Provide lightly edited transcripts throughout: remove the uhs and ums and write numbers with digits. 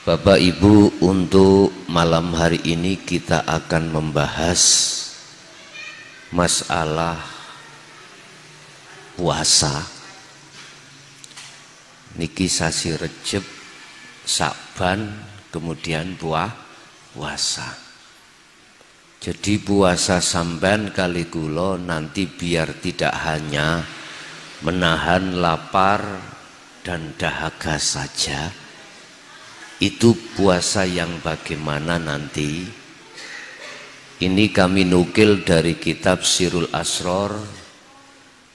Bapak Ibu, untuk malam hari ini kita akan membahas masalah puasa. Niki sasi Rejab, Sa'ban, kemudian puasa. Jadi puasa samban kali kula nanti biar tidak hanya menahan lapar dan dahaga saja. Itu puasa yang bagaimana nanti. Ini kami nukil dari kitab Sirul Asror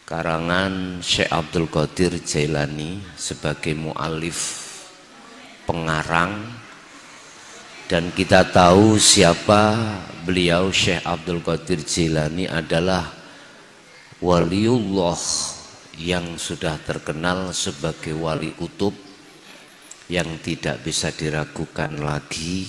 karangan Syekh Abdul Qadir Jailani sebagai mu'alif pengarang. Dan kita tahu siapa beliau. Syekh Abdul Qadir Jailani adalah waliullah yang sudah terkenal sebagai wali kutub yang tidak bisa diragukan lagi,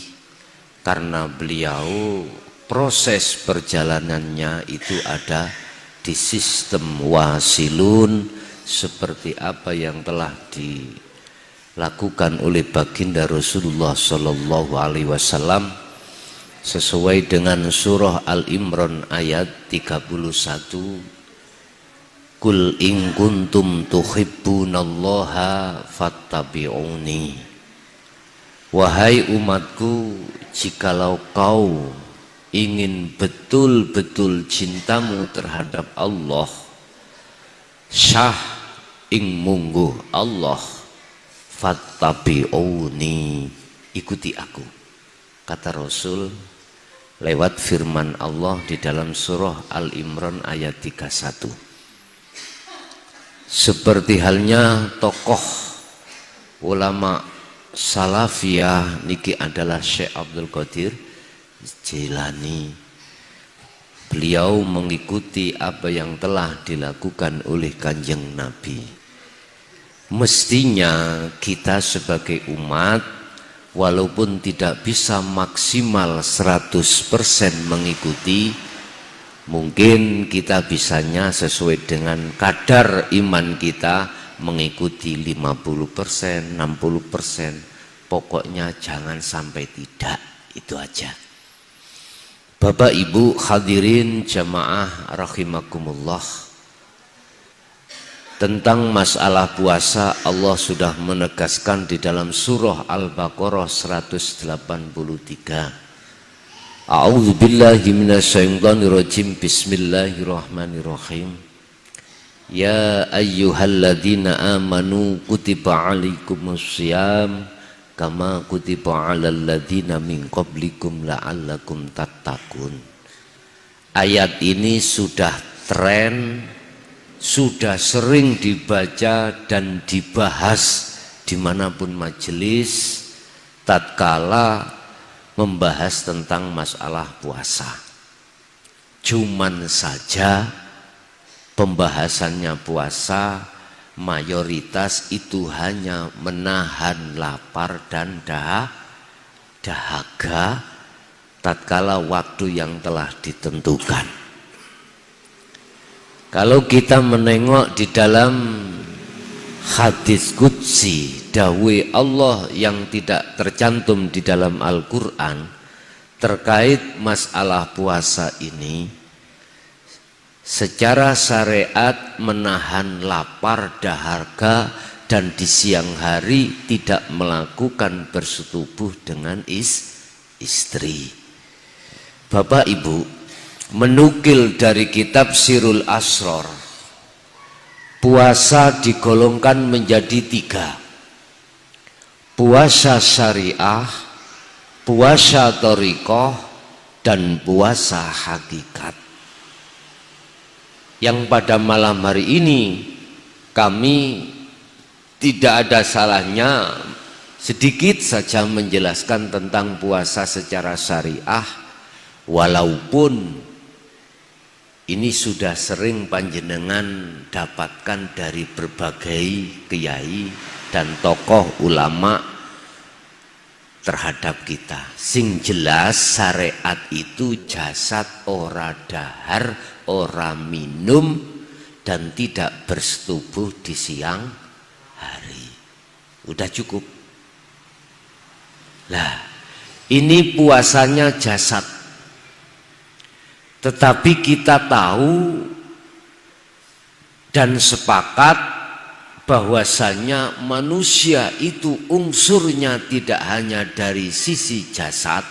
karena beliau proses perjalanannya itu ada di sistem wasilun, seperti apa yang telah dilakukan oleh baginda Rasulullah Shallallahu Alaihi Wasallam sesuai dengan surah Al-Imran ayat 31. Kul in kuntum tuhibbunallaha fattabi'uni. Wahai umatku, jikalau kau ingin betul-betul cintamu terhadap Allah, syah ing mungguh Allah, fattabi'uni, ikuti aku, kata Rasul lewat firman Allah di dalam surah Al-Imran ayat 31. Seperti halnya tokoh ulama salafiyah niki adalah Syekh Abdul Qadir Jailani. Beliau mengikuti apa yang telah dilakukan oleh Kanjeng Nabi. Mestinya kita sebagai umat walaupun tidak bisa maksimal 100% mengikuti, mungkin kita bisanya sesuai dengan kadar iman kita mengikuti 50%, 60%. Pokoknya jangan sampai tidak, itu aja. Bapak Ibu hadirin jamaah rahimakumullah, tentang masalah puasa Allah sudah menegaskan di dalam surah Al-Baqarah 183. A'udzu billahi minasyaitonir rajim. Bismillahirrahmanirrahim. Ya ayyuhalladzina amanu kutiba alaikumussyiyam kama kutiba alal ladzina min qablikum la'allakum tattaqun. Ayat ini sudah tren, sudah sering dibaca dan dibahas dimanapun majelis tatkala membahas tentang masalah puasa. Cuman saja pembahasannya puasa mayoritas itu hanya menahan lapar dan dahaga tatkala waktu yang telah ditentukan. Kalau kita menengok di dalam hadis qudsi, dawai Allah yang tidak tercantum di dalam Al-Quran terkait masalah puasa ini, secara syariat menahan lapar dahaga dan di siang hari tidak melakukan bersetubuh dengan istri. Bapak Ibu, menukil dari kitab Sirul Asror, puasa digolongkan menjadi 3. Puasa syariah, puasa thariqah, dan puasa hakikat. Yang pada malam hari ini kami tidak ada salahnya sedikit saja menjelaskan tentang puasa secara syariah, walaupun ini sudah sering panjenengan dapatkan dari berbagai kiai dan tokoh ulama terhadap kita. Sing jelas syariat itu jasad ora dahar, ora minum, dan tidak bersetubuh di siang hari. Udah cukup. Lah, ini puasanya jasad. Tetapi kita tahu dan sepakat bahwasanya manusia itu unsurnya tidak hanya dari sisi jasad.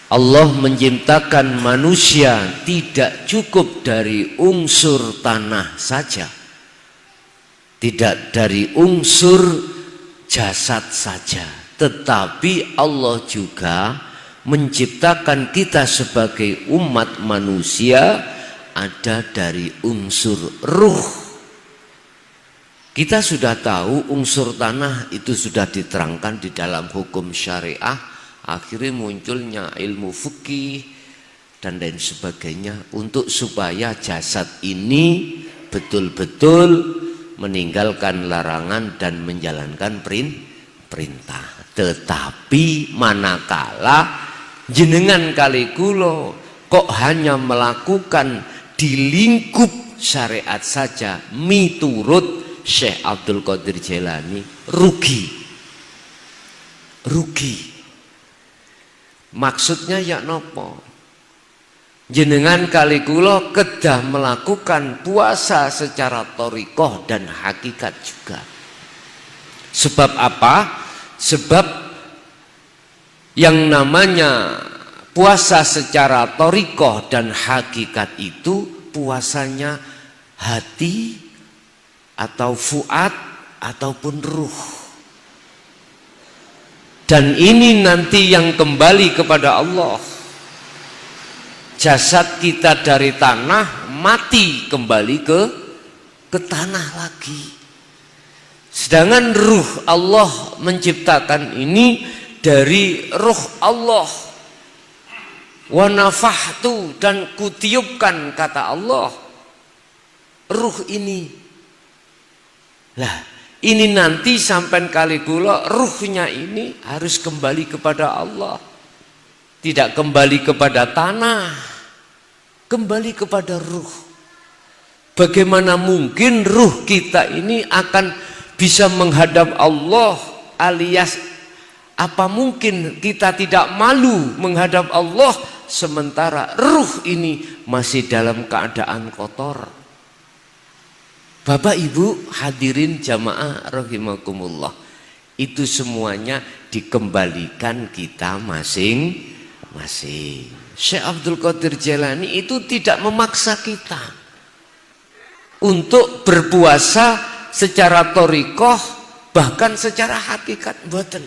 Allah menciptakan manusia tidak cukup dari unsur tanah saja, tidak dari unsur jasad saja, tetapi Allah juga menciptakan kita sebagai umat manusia ada dari unsur ruh. Kita sudah tahu unsur tanah itu sudah diterangkan di dalam hukum syariah, akhirnya munculnya ilmu fikih dan lain sebagainya untuk supaya jasad ini betul-betul meninggalkan larangan dan menjalankan perintah. Tetapi manakala jenengan kali kula kok hanya melakukan di lingkup syariat saja miturut Syekh Abdul Qadir Jailani, rugi. Maksudnya ya nopo? Jenengan kali kula kedah melakukan puasa secara thariqah dan hakikat juga. Sebab apa? Sebab yang namanya puasa secara thariqah dan hakikat itu puasanya hati atau fuad ataupun ruh. Dan ini nanti yang kembali kepada Allah. Jasad kita dari tanah mati kembali ke tanah lagi. Sedangkan ruh Allah menciptakan ini dari ruh Allah. Wa nafahtu, dan kutiupkan kata Allah ruh ini. Lah, ini nanti sampai kali kula ruhnya ini harus kembali kepada Allah. Tidak kembali kepada tanah, kembali kepada ruh. Bagaimana mungkin ruh kita ini akan bisa menghadap Allah, alias apa mungkin kita tidak malu menghadap Allah sementara ruh ini masih dalam keadaan kotor. Bapak Ibu hadirin jamaah rahimakumullah, itu semuanya dikembalikan kita masing-masing. Syekh Abdul Qadir Jailani itu tidak memaksa kita untuk berpuasa secara thariqah bahkan secara hakikat, mboten.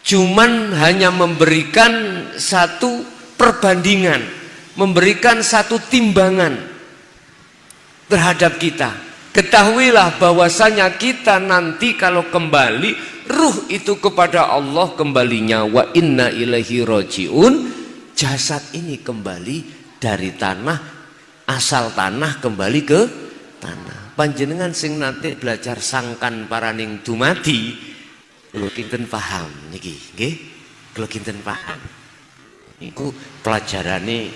Cuman hanya memberikan satu perbandingan, memberikan satu timbangan terhadap kita. Ketahuilah bahwasanya kita nanti kalau kembali ruh itu kepada Allah kembalinya, wa inna ilaihi rajiun. Jasad ini kembali dari tanah, asal tanah kembali ke tanah. Panjenengan sing nanti belajar sangkan paraning dumadi, kula kinten paham niki, nggih? Kula kinten paham. Iku pelajarane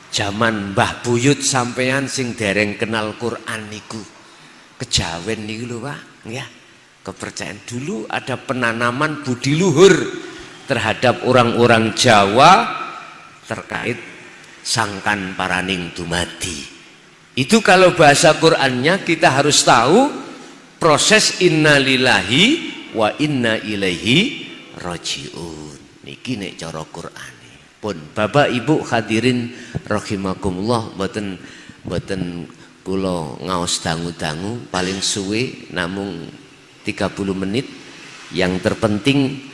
zaman Mbah Buyut sampean sing dereng kenal Quran niku. Kejawen niku lho, Pak, ya. Kepercayaan dulu ada penanaman budi luhur terhadap orang-orang Jawa terkait sangkan paraning dumadi. Itu kalau bahasa Qur'annya kita harus tahu proses innalillahi wa inna ilaihi rajiun. Niki nek cara Qur'an. Pun Bapak Ibu hadirin rahimakumullah, mboten kula ngaos dangu-dangu, paling suwe namung 30 menit. Yang terpenting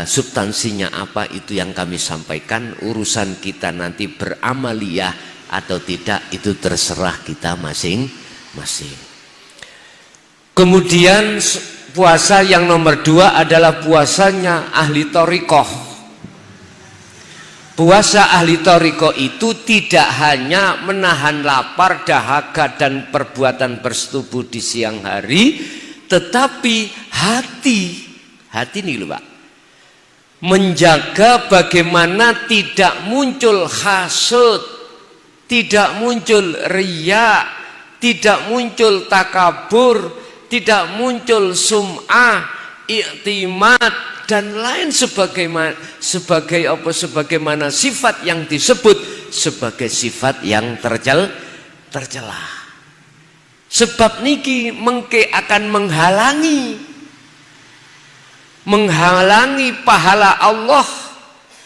substansinya apa itu yang kami sampaikan. Urusan kita nanti beramaliyah atau tidak itu terserah kita masing-masing. Kemudian puasa yang nomor 2 adalah puasanya ahli thariqah. Puasa ahli thariqah itu tidak hanya menahan lapar, dahaga dan perbuatan bersetubuh di siang hari, tetapi hati ini loh Pak, menjaga bagaimana tidak muncul hasud, tidak muncul riya, tidak muncul takabur, tidak muncul sum'ah, i'timad dan lain sebagaimana sifat yang disebut sebagai sifat yang tercela. Sebab niki mengke akan menghalangi pahala Allah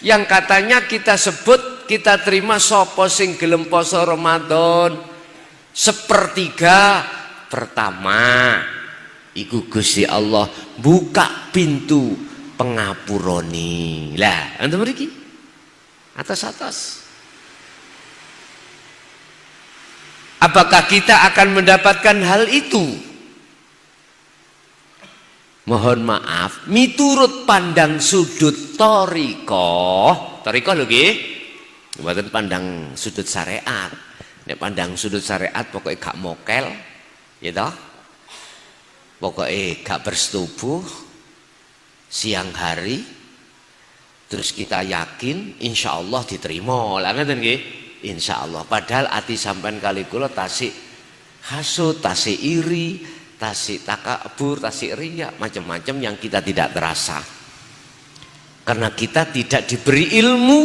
yang katanya kita sebut, kita terima sapa sing gelem poso Ramadan sepertiga pertama iku Gusti Allah buka pintu pengapuroni. Lah, enten mriki atas-atas. Apakah kita akan mendapatkan hal itu? Mohon maaf, miturut pandang sudut thariqah lho nggih. Mboten pandang sudut syariat. Nek pandang sudut syariat pokoknya gak mokel, ya toh? Pokoknya gak bersetubuh siang hari, terus kita yakin insya Allah diterima. Lah ngeten nggih, insya Allah. Padahal ati sampean kali kula tasik hasud, tasik iri, tasik takabur, tasik riya, macam-macam yang kita tidak terasa. Karena kita tidak diberi ilmu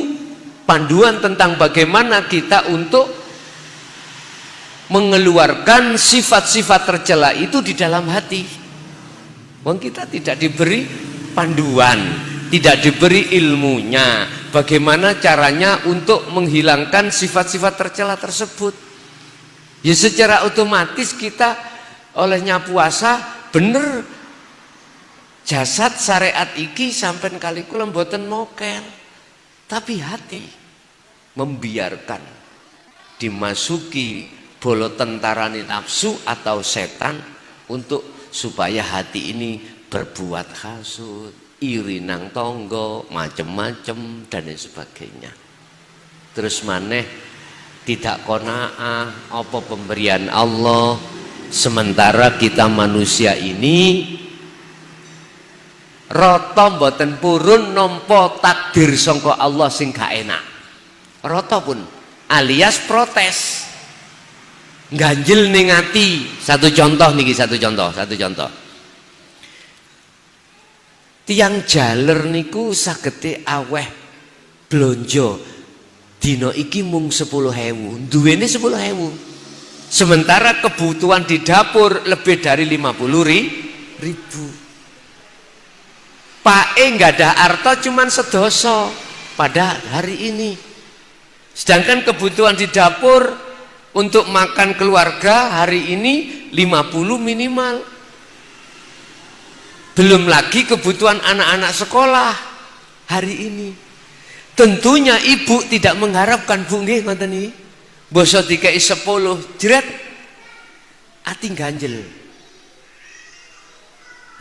panduan tentang bagaimana kita untuk mengeluarkan sifat-sifat tercela itu di dalam hati. Wong kita tidak diberi panduan, tidak diberi ilmunya bagaimana caranya untuk menghilangkan sifat-sifat tercela tersebut. Ya secara otomatis kita olehnya puasa bener jasad syariat iki sampai kali kula mboten mokel, tapi hati membiarkan dimasuki bola tentarane nafsu atau setan untuk supaya hati ini berbuat hasud, iri nang tonggo, macem-macem dan lain sebagainya. Terus maneh tidak qanaah apa pemberian Allah, sementara kita manusia ini rata mboten purun nampa takdir sangka Allah sing gak enak. Rata pun alias protes. Ganjil ning ati. Satu contoh niki, satu contoh. Tiang jaler niku sagete aweh blonjo dina iki mung 10.000, duwene 10.000. Sementara kebutuhan di dapur lebih dari 50.000. Pae nggak ada harta cuman sedoso pada hari ini. Sedangkan kebutuhan di dapur untuk makan keluarga hari ini 50 minimal. Belum lagi kebutuhan anak-anak sekolah hari ini. Tentunya ibu tidak mengharapkan bu nggih ngoten niki. Basa dikai 10 jret ati ganjel.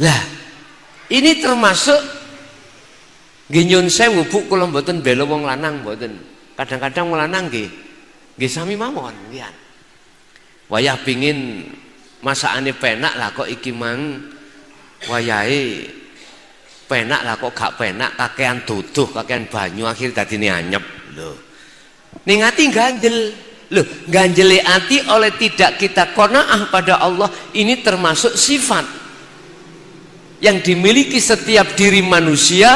Lah, ini termasuk nggih nyun sewu Bu, kula mboten bela wong lanang mboten. Kadang-kadang wong lanang nggih sami mawon nggih. Wayah pingin masakane penak lah kok iki mang wayahe penak lah kok gak penak, kakean duduh, kakean banyu akhir dadine anyep lho. Ning ati ganjel. Loh, ganjele ati oleh tidak kita qanaah pada Allah ini termasuk sifat yang dimiliki setiap diri manusia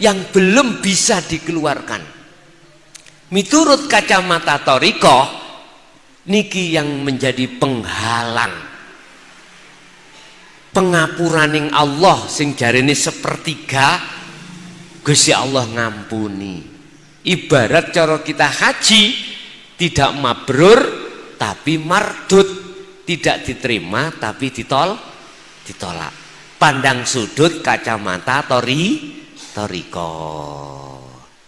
yang belum bisa dikeluarkan. Miturut kacamata thariqah niki yang menjadi penghalang pengapuraning Allah sing jarene sepertiga Gusti Allah ngampuni. Ibarat cara kita haji tidak mabrur tapi mardud, tidak diterima tapi ditolak. Pandang sudut kacamata thariqah.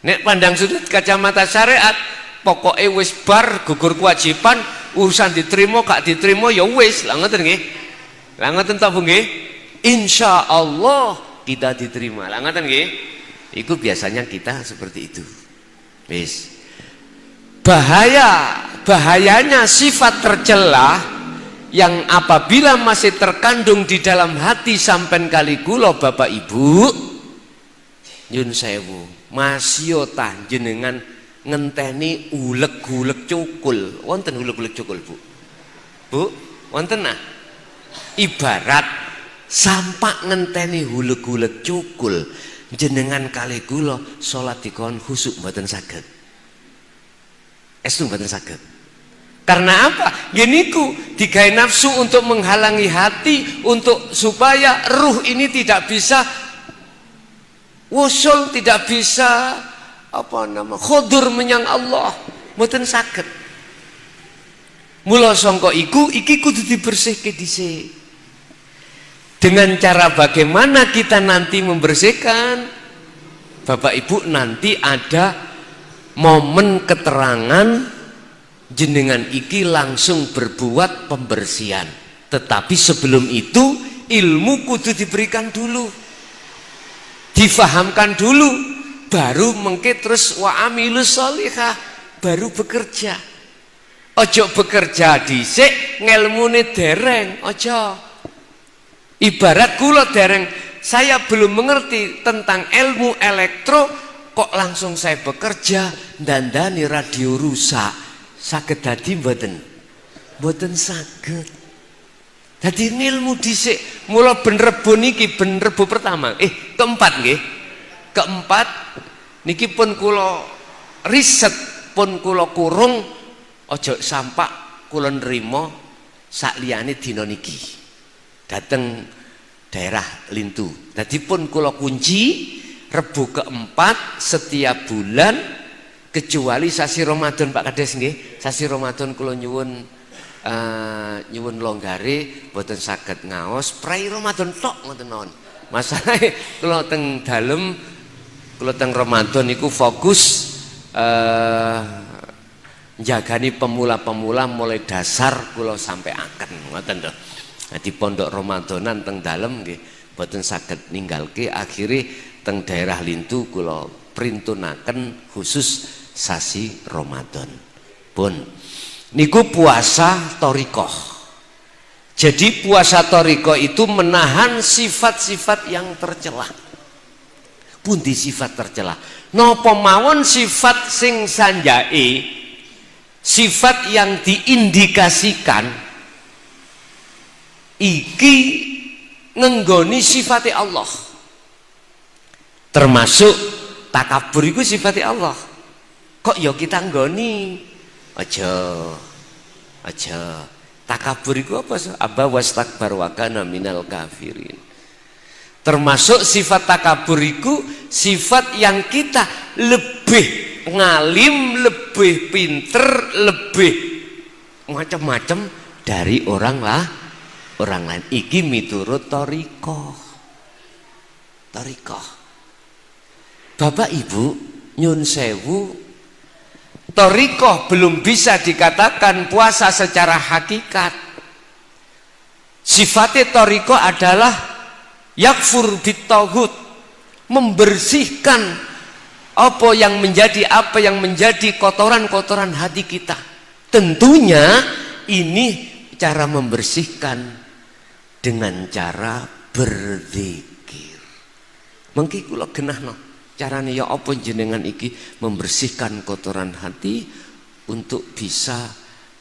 Nek pandang sudut kacamata syariat, pokoknya wis bar gugur kewajiban, urusan diterima gak diterima ya wis. Lah ngoten nggih. Lah ngoten ta Bu nggih? Insyaallah kita diterima. Lah ngoten nggih. Iku biasanya kita seperti itu. Wis. Bahayanya sifat tercela yang apabila masih terkandung di dalam hati sampean kali kula Bapak Ibu nyun sewu masih tah jenengan ngenteni uleg-uleg cukul. Wonten uleg-uleg cukul Bu? Bu, wonten nah. Ibarat sampak ngenteni hulek-hulek cukul jenengan kali kula salat dikon khusuk mboten saged. Estu mboten saged. Karena apa? Geniku digawe nafsu untuk menghalangi hati, untuk supaya ruh ini tidak bisa wusul, tidak bisa khudur menyang Allah, mboten saged. Mula sangka iku iki kudu dibersihke dhisik. Dengan cara bagaimana kita nanti membersihkan? Bapak Ibu, nanti ada momen keterangan jenengan iki langsung berbuat pembersihan. Tetapi sebelum itu ilmu kudu diberikan dulu, difahamkan dulu, baru mengke terus wa amilus sholihah, baru bekerja. Ojo bekerja dhisik ngelmune dereng, ojo. Ibarat kula dereng, saya belum mengerti tentang ilmu elektro kok langsung saya bekerja dandani radio rusak. Saged dadi mboten saged. Dadi ilmu dhisik. Mula ben Rebo niki ben Rebo pertama. Keempat nggih. Keempat niki pun kula riset, pun kula kurung aja sampak kula nrimo sakliyane dina niki. Dateng daerah Lintu. Dadi pun kula kunci Rebo keempat setiap bulan kecuali sasi Ramadan Pak Kades nggih. Sasi Ramadan kula nyuwun longgare boten saged ngaos prai Ramadan tok ngoten mawon. Masalahe kula teng dalem, kula teng Ramadan niku fokus njagani pemula-pemula mulai dasar kula sampai akan ngoten lho. Dadi pondok Ramadanan teng dalem nggih boten saged ninggalke, akhire teng daerah Lintu kula printunaken khusus sasi Ramadan. Pun niku puasa thariqah. Jadi puasa thariqah itu menahan sifat-sifat yang tercela. Pundi sifat tercela? Napa mawon sifat sing sanjake, sifat yang diindikasikan iki ngenggoni sifatnya Allah. Termasuk takabur iku sifatnya Allah. Kok ya kita nggoni? Aja takabur iku apa? Aba wastakbar wa kana minal kafirin. Termasuk sifat takabur iku sifat yang kita lebih ngalim, lebih pinter, lebih macam-macam dari orang lain. Iki miturut thariqah. Bapak Ibu nyun sewu, thariqah belum bisa dikatakan puasa secara hakikat. Sifatnya thariqah adalah yakfur bitaghut, membersihkan apa yang menjadi kotoran-kotoran hati kita. Tentunya ini cara membersihkan dengan cara berzikir. Mengki kula genahno carane ya apa jenengan iki membersihkan kotoran hati untuk bisa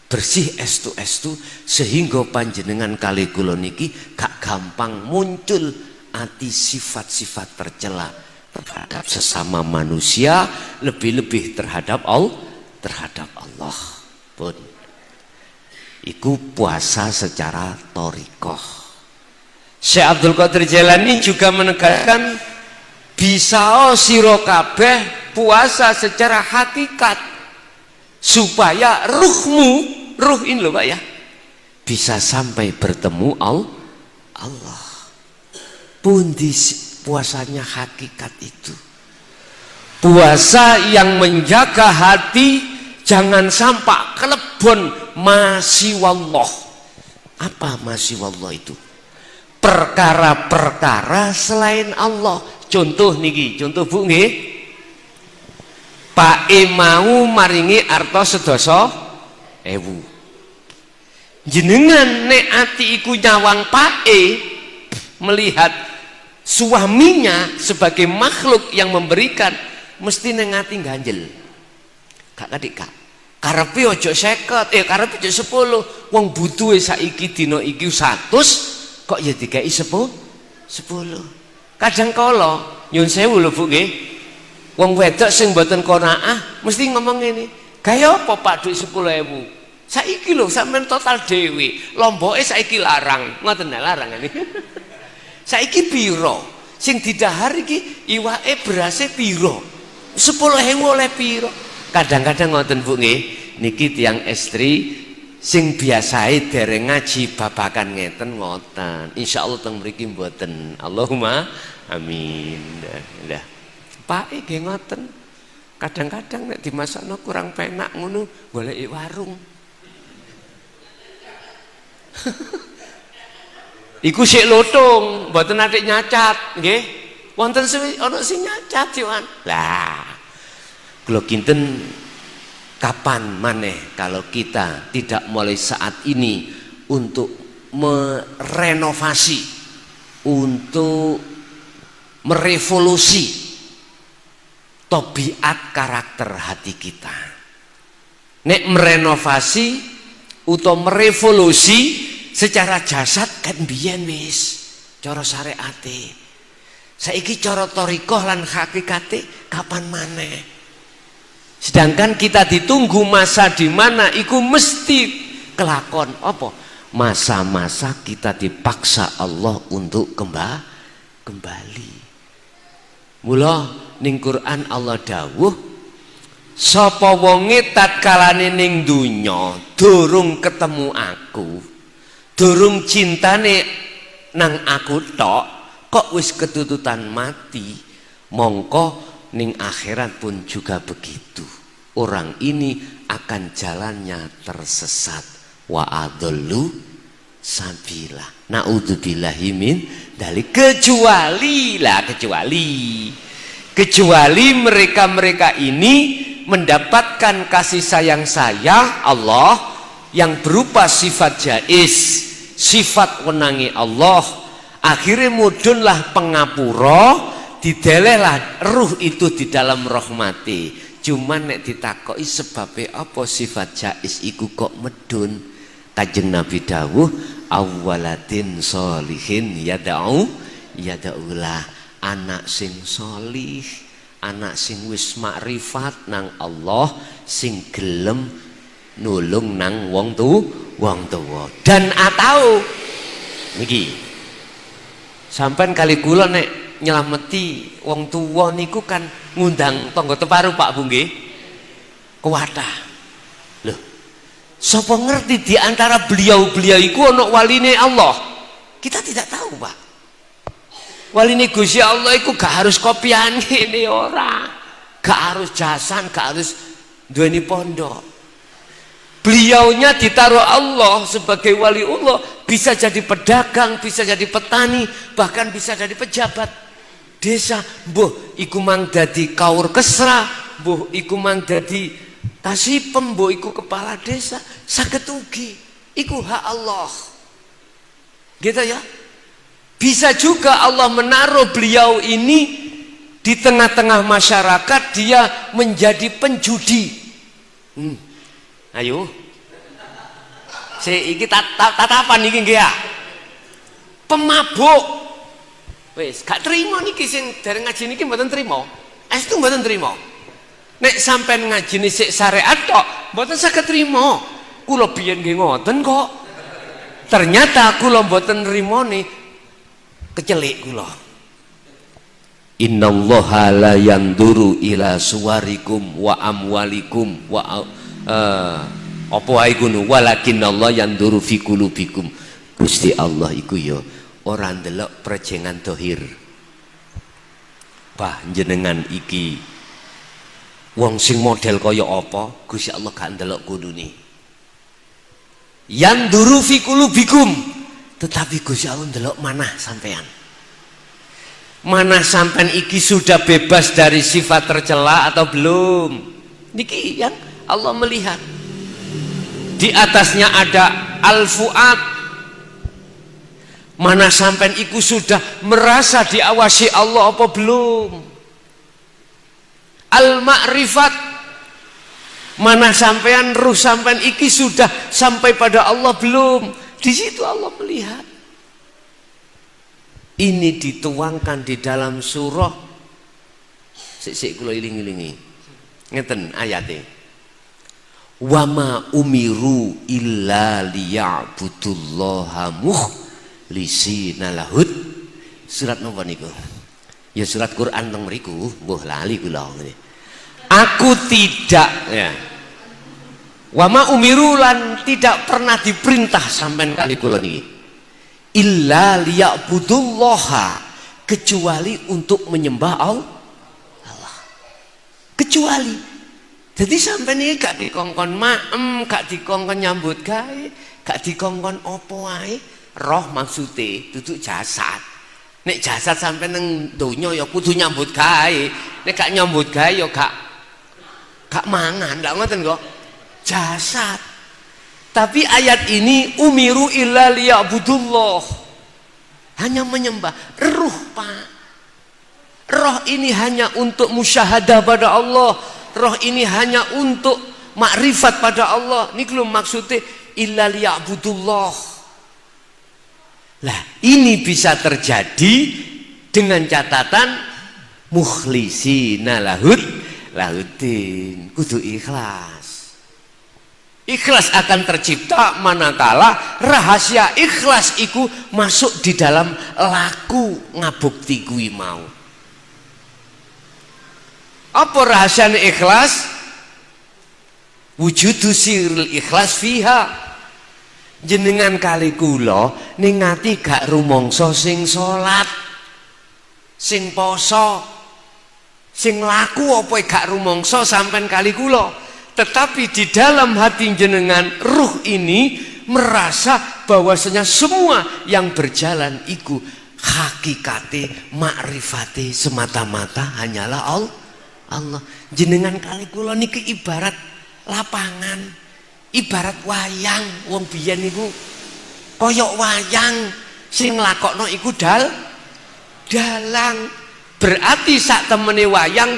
bersih estu-estu sehingga panjenengan kali kula niki gak gampang muncul ati sifat-sifat tercela terhadap sesama manusia, lebih-lebih terhadap Allah. Pun iku puasa secara thariqah. Syekh Abdul Qadir Jailani juga menegaskan bisa sira kabeh puasa secara hakikat supaya ruh ini loh Pak ya, bisa sampai bertemu Allah. Pundi puasanya hakikat itu? Puasa yang menjaga hati jangan sampai kelebon masih wallah. Apa masih wallah itu? Perkara-perkara selain Allah. Contoh niki, contoh Bu nggih. Pak mau maringi arta sedasa ewu. Jenengan nek ati iku nyawang Pak melihat suaminya sebagai makhluk yang memberikan, mesti neng ati ganjel. Kak kadik kak. Karepe ojo 50, karepe ojo 10. Wong butuhe saiki dina iki 100 kok ya dikai 10. 10. Kadang kala nyun sewu lho Bu nggih. Wong wedok sing mboten qanaah mesti ngomong ngene, "Gaya apa Pak duit 10.000?" Saiki lho sampean total dhewe, lomboke saiki larang, ngoten larang ini. Saiki piro? Sing didahar iki iwake berase piro? 10.000 oleh piro? Kadang-kadang ngoten Bu nggih, niki tiyang estri sing biasae dereng ngaji babakan ngeten ngoten. Insyaallah teng mriki mboten. Allahumma amin. Lah. Pake nggih ngoten. Kadang-kadang nek dimasakno kurang penak ngono goleki warung. Iku sik lotung, mboten atik nyacat, nggih. Wonten ana sing nyacat yo an. Lah. Kula kinten kapan maneh kalau kita tidak mulai saat ini untuk merenovasi, untuk merevolusi tabiat karakter hati kita. Nek merenovasi utawa merevolusi secara jasad kan biyen wis cara syariate. Saiki cara thariqah lan hakikate kapan maneh. Sedangkan kita ditunggu masa di mana iku mesti kelakon apa? Masa-masa kita dipaksa Allah untuk kembali. Mula ning Quran Allah dawuh, sapa wonge tatkalane ning donya durung ketemu aku, durung cintane nang aku tok, kok wis ketututan mati, mongko ning akhirat pun juga begitu. Orang ini akan jalannya tersesat. Wa adallu sabila. Naudzubillahi min dari kecuali mereka-mereka ini mendapatkan kasih sayang saya Allah yang berupa sifat jais, sifat wenangi Allah. Akhirnya mudunlah pengapura, didelehlah ruh itu di dalam rahmati. Cuman nek ditakoki sebabnya apa sifat jais iku kok medun, Kanjeng Nabi dawuh awwalatin solihin yada'ulah, anak sing solih, anak sing wis makrifat nang Allah, sing gelem nulung nang wong tuwa. Dan atau niki sampean kali kula nek nyelameti wong tuwa niku kan ngundang tangga teparu Pak Bu nggih. Kuwatah. Loh, sapa ngerti di antara beliau-beliau iku ana waline Allah? Kita tidak tahu, Pak. Waline Gusti Allah iku gak harus kopian ngene ora. Gak harus jasan, gak harus duweni pondok. Beliaunya ditaruh Allah sebagai wali Allah, bisa jadi pedagang, bisa jadi petani, bahkan bisa jadi pejabat desa. Mbuh iku mang dadi kaur kesra, mbuh iku mang dadi kasipem, mbuh iku kepala desa, saged ugi iku hak Allah. Gitu ya. Bisa juga Allah menaruh beliau ini di tengah-tengah masyarakat, dia menjadi penjudi. Ayo. Iki tatapan iki nggih ya. Pemabuk. Wis, gak trimo niki sing dereng ngaji niki mboten trimo. Estu mboten trimo. Nek sampean ngajine sik syariat tok, mboten saged trimo. Kula biyen nggih ngoten kok. Ternyata kula mboten nrimone kecelik kula. Innallaha la yanduru ila suwarikum wa amwalikum wa apa wae ngono, walakin Allah yanduru fi qulubikum. Gusti Allah iku ya ora ndelok prejengan dohir. Jenengan iki wong sing model kaya apa, Gusti Allah gak ndelok kudune. Yanduru fi qulubikum, tetapi Gusti Allah ndelok manah sampean. Manah sampean iki sudah bebas dari sifat tercela atau belum? Niki yang Allah melihat. Di atasnya ada al-fuad. Mana sampean iku sudah merasa diawasi Allah apa belum? Al-ma'rifat. Mana sampean ruh sampean iki sudah sampai pada Allah belum? Di situ Allah melihat. Ini dituangkan di dalam surah sik kula iling-ilingi. Ngeten ayate. Wa ma umiru illa liya'budullaha mukhlisina lahud. Surat napa niku? Ya surat Quran teng mriku, mbuh lali kula ngene. Aku tidak ya. Wa ma umiru lan tidak pernah diperintah sampean kali kula niki. Illa liya'budullaha, kecuali untuk menyembah Allah. Kecuali jadi sampai ini gak dikongkon maem, gak dikongkon nyambut gawe, gak dikongkon opo wae. Roh maksude duduk jasad. Nek jasad sampai neng donya ya kudu nyambut gawe. Nek gak nyambut gawe ya gak mangan, gak ngoten kok. Jasad. Tapi ayat ini umiru illa liya'budullah. Hanya menyembah ruh, Pak. Roh ini hanya untuk musyahadah pada Allah. Roh ini hanya untuk makrifat pada Allah. Ini belum maksudnya illa liya'budullah. Lah, ini bisa terjadi dengan catatan mukhlisina lahuddin. Kudu ikhlas. Ikhlas akan tercipta manakala rahasia ikhlas iku masuk di dalam laku ngabukti kuwi mau. Apa rahasianya ikhlas? Wujudu sirril ikhlas fiha. Jenengan kali kula ningati gak rumangsa sing salat, sing poso, sing laku apa gak rumangsa sampean kali kula. Tetapi di dalam hati jenengan ruh ini merasa bahwasanya semua yang berjalan iku hakikate makrifate semata-mata hanyalah Allah. Jenengan kali kula niki ibarat lapangan, ibarat wayang. Wong biyen niku koyok wayang, sing nglakokno iku dalang. Berarti sak temene wayang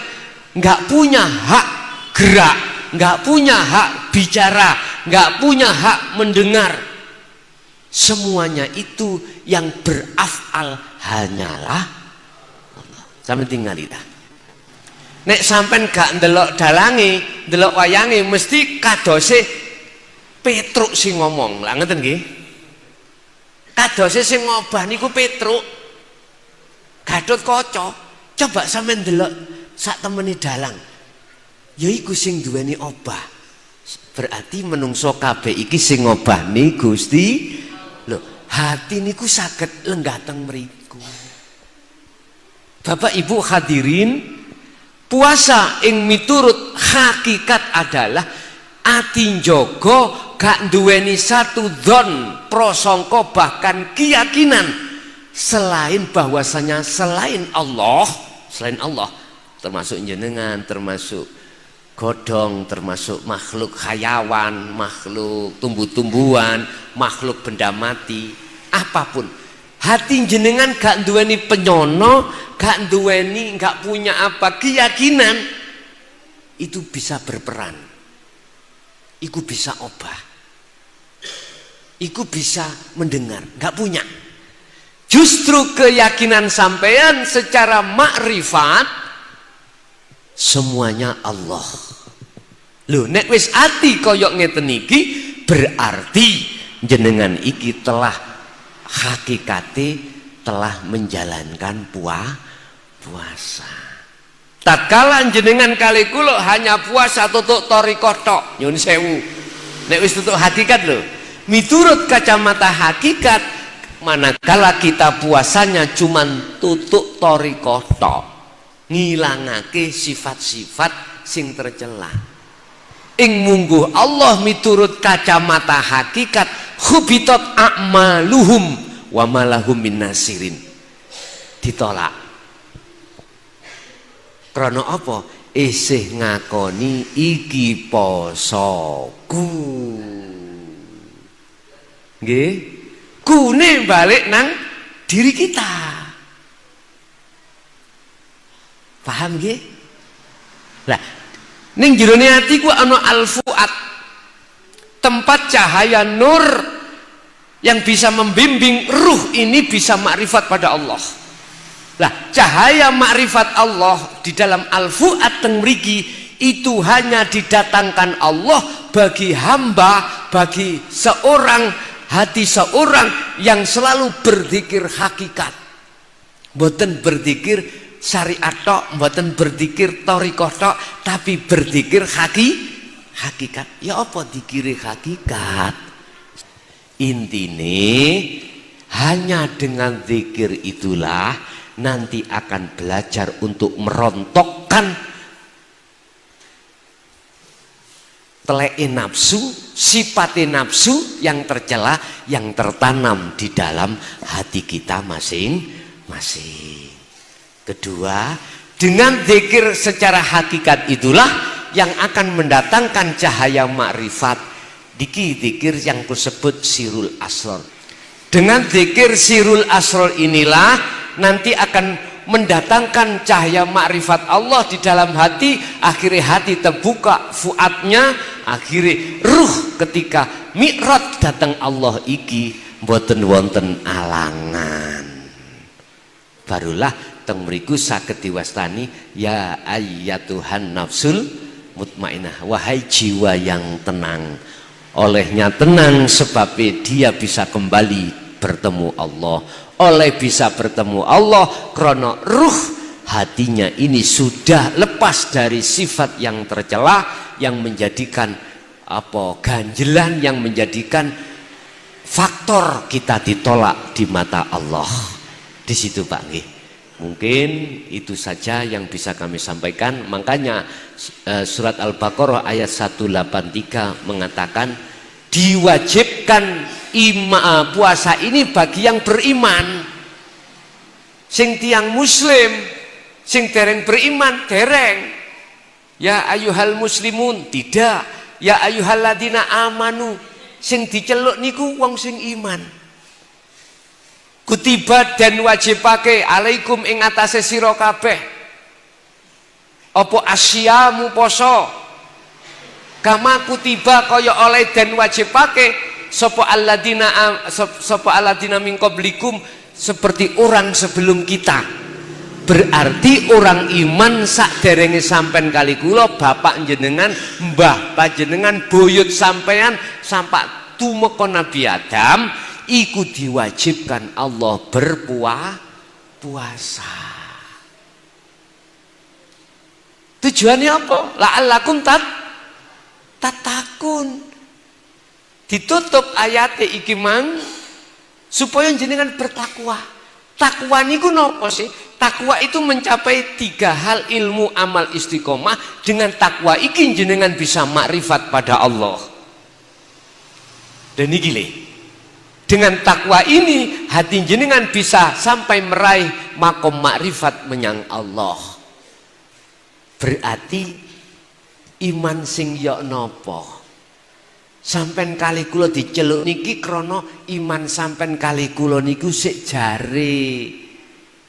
nggak punya hak gerak, nggak punya hak bicara, nggak punya hak mendengar. Semuanya itu yang berafal hanyalah Allah. Sampe tinggal dah. Nek sampean gak ndelok dalange, ndelok wayange mesti kadose Petruk sing ngomong. Lah ngeten nggih. Kadose sing ngobah niku Petruk. Gatotkaca. Coba sampean ndelok sak temene dalang. Ya iku sing duweni obah. Berarti menungso kabeh iki sing ngobahni Gusti. Lho, hati niku saged lenggah teng mriku. Bapak Ibu hadirin, puasa ing miturut hakikat adalah ati njaga gak duweni satu dzon prasangka bahkan keyakinan selain bahwasanya selain Allah termasuk jenengan, termasuk godhong, termasuk makhluk hayawan, makhluk tumbuh-tumbuhan, makhluk benda mati, apapun hati jenengan gak duweni penyono, gak duweni, gak punya apa keyakinan, itu bisa berperan, itu bisa obah, itu bisa mendengar, gak punya. Justru keyakinan sampean secara makrifat semuanya Allah. Lho, nek wis ati koyok ngeten iki berarti jenengan iki telah hakikate telah menjalankan puasa. Tatkala jenengan kali kula hanya puasa tutuk thariqah tok, nyun sewu. Nek wis tutuk hakikat lho. Miturut kacamata hakikat, manakala kita puasanya cuman tutuk thariqah tok, ngilangake sifat-sifat sing tercela. Ing mungguh Allah miturut kacamata hakikat hubitat a'maluhum wa malahum min nasirin. Ditolak. Krana apa? Isih ngakoni iki posoku. Nggih? Kune balik nang diri kita. Paham nggih? Lah, ning jerone ati ku ana al-fuad. Tempat cahaya nur yang bisa membimbing ruh ini bisa makrifat pada Allah. Lah, cahaya makrifat Allah di dalam Al-Fu'ad teng mriki itu hanya didatangkan Allah bagi hamba, bagi seorang hati seorang yang selalu berzikir hakikat. Mboten berzikir syariat tok, mboten berzikir thariqah tok, tapi berzikir hakikat. Ya apa dikire hakikat? Intine hanya dengan zikir itulah nanti akan belajar untuk merontokkan teleke nafsu, sifate nafsu yang tercela, yang tertanam di dalam hati kita masing-masing. Kedua, dengan zikir secara hakikat itulah yang akan mendatangkan cahaya makrifat. Diki zikir yang kusebut sirul asrar. Dengan zikir sirul asrar inilah nanti akan mendatangkan cahaya makrifat Allah di dalam hati. Akhirnya hati terbuka fuadnya, akhirnya ruh ketika mi'raj datang Allah iki mboten wonten alangan. Barulah teng mriku saged diwastani ya ayyatuhan nafsul mutmainnah, wahai jiwa yang tenang. Olehnya tenang sebab dia bisa kembali bertemu Allah. Oleh bisa bertemu Allah karena ruh hatinya ini sudah lepas dari sifat yang tercela yang menjadikan ganjelan, yang menjadikan faktor kita ditolak di mata Allah. Di situ Pak nggih. Mungkin itu saja yang bisa kami sampaikan. Makanya surat Al-Baqarah ayat 183 mengatakan diwajibkan puasa ini bagi yang beriman. Sing tiang muslim, sing dereng beriman dereng. Ya ayyuhal muslimun tidak. Ya ayyuhal ladina amanu, sing diceluk niku wong sing iman. Kutiba dan wajibake alaikum ing atase sira kabeh apa asyamu poso, kama kutiba kaya oleh dan wajibake sapa alladzina min qablikum, seperti orang sebelum kita. Berarti orang iman sakderenge sampean kali kula, bapak jenengan, mbah panjenengan, buyut sampean sampai tumeka Nabi Adam iku diwajibkan Allah berpuasa. Tujuannya apa? La'allakum tatakun. Ditutup ayat iki mang supaya jenengan bertakwa. Takwa niku napa sih? Takwa itu mencapai 3 hal: ilmu, amal, istiqomah. Dengan takwa iki jenengan bisa makrifat pada Allah. Dan iki lho, dengan takwa ini hati jenengan bisa sampai meraih makom makrifat menyang Allah. Berarti iman sing ya napa? Sampen kali kula diceluk niki krana iman sampen kali kula niku sik jare.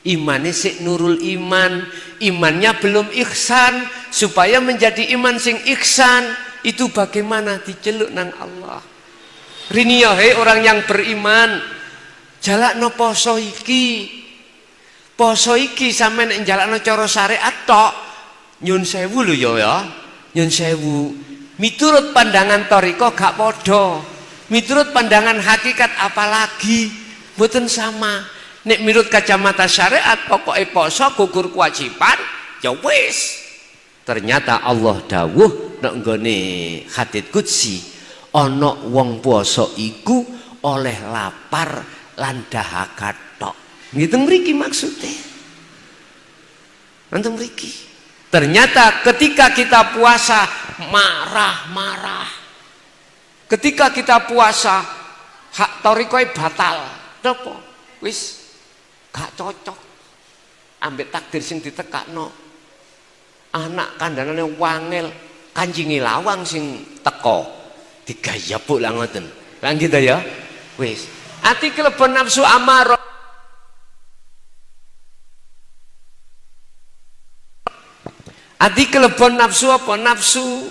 Imane sik nurul iman, imannya belum ihsan. Supaya menjadi iman sing ihsan itu bagaimana diceluk nang Allah. Rini ya hei orang yang beriman, jalakno poso iki. Poso iki sampean nek jalakno cara syariat tok, nyun sewu lho ya. Nyun sewu. Miturut pandangan thariqah gak padha. Miturut pandangan hakikat apalagi mboten sama. Nek menurut kacamata syariat pokoke poso gugur kewajiban, ya wis. Ternyata Allah dawuh nek nggone hadits qudsi, ana wong poso iku oleh lapar lan dahakat tok. Ngiten mriki maksude. Nonton mriki. Ternyata ketika kita puasa marah-marah. Ketika kita puasa hak thariqah batal. Napa? Wis gak cocok ambek takdir sing ditekakno. Anak kandhanane wangel, kanjinge lawang sing teko digayabuk lah ngoten. Lah gitu ya. Wis. Ati kelebon nafsu amarah. Ati kelebon nafsu apa? Nafsu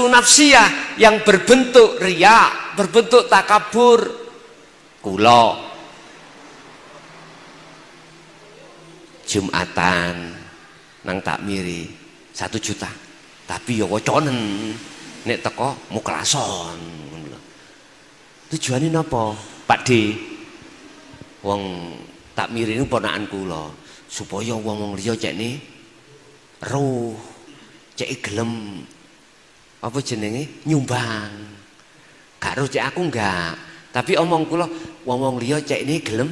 nafsiyah yang berbentuk riya, berbentuk takabur, kula Jumatan nang takmiri 1 juta, tapi ya wacanen nek teko muklason. Tujuane napa Pak D? Wong takmiri niku ponakan kula, supaya wong-wong liya cekne roh, cek gelem apa jenenge nyumbang. Gak roh cek aku enggak, tapi omong kula wong-wong liya cekne gelem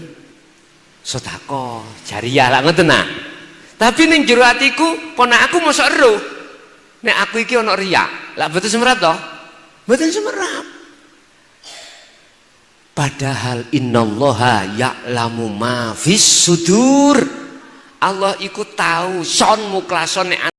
sedekah jariah lah ngoten nah. Tapi ning jero atiku ponakku mosok roh nek aku iki ana riya. Lah mboten semerap to? Mboten semerap. Padahal innallaha ya'lamu ma fis sudur. Allah iku tahu son muklason nek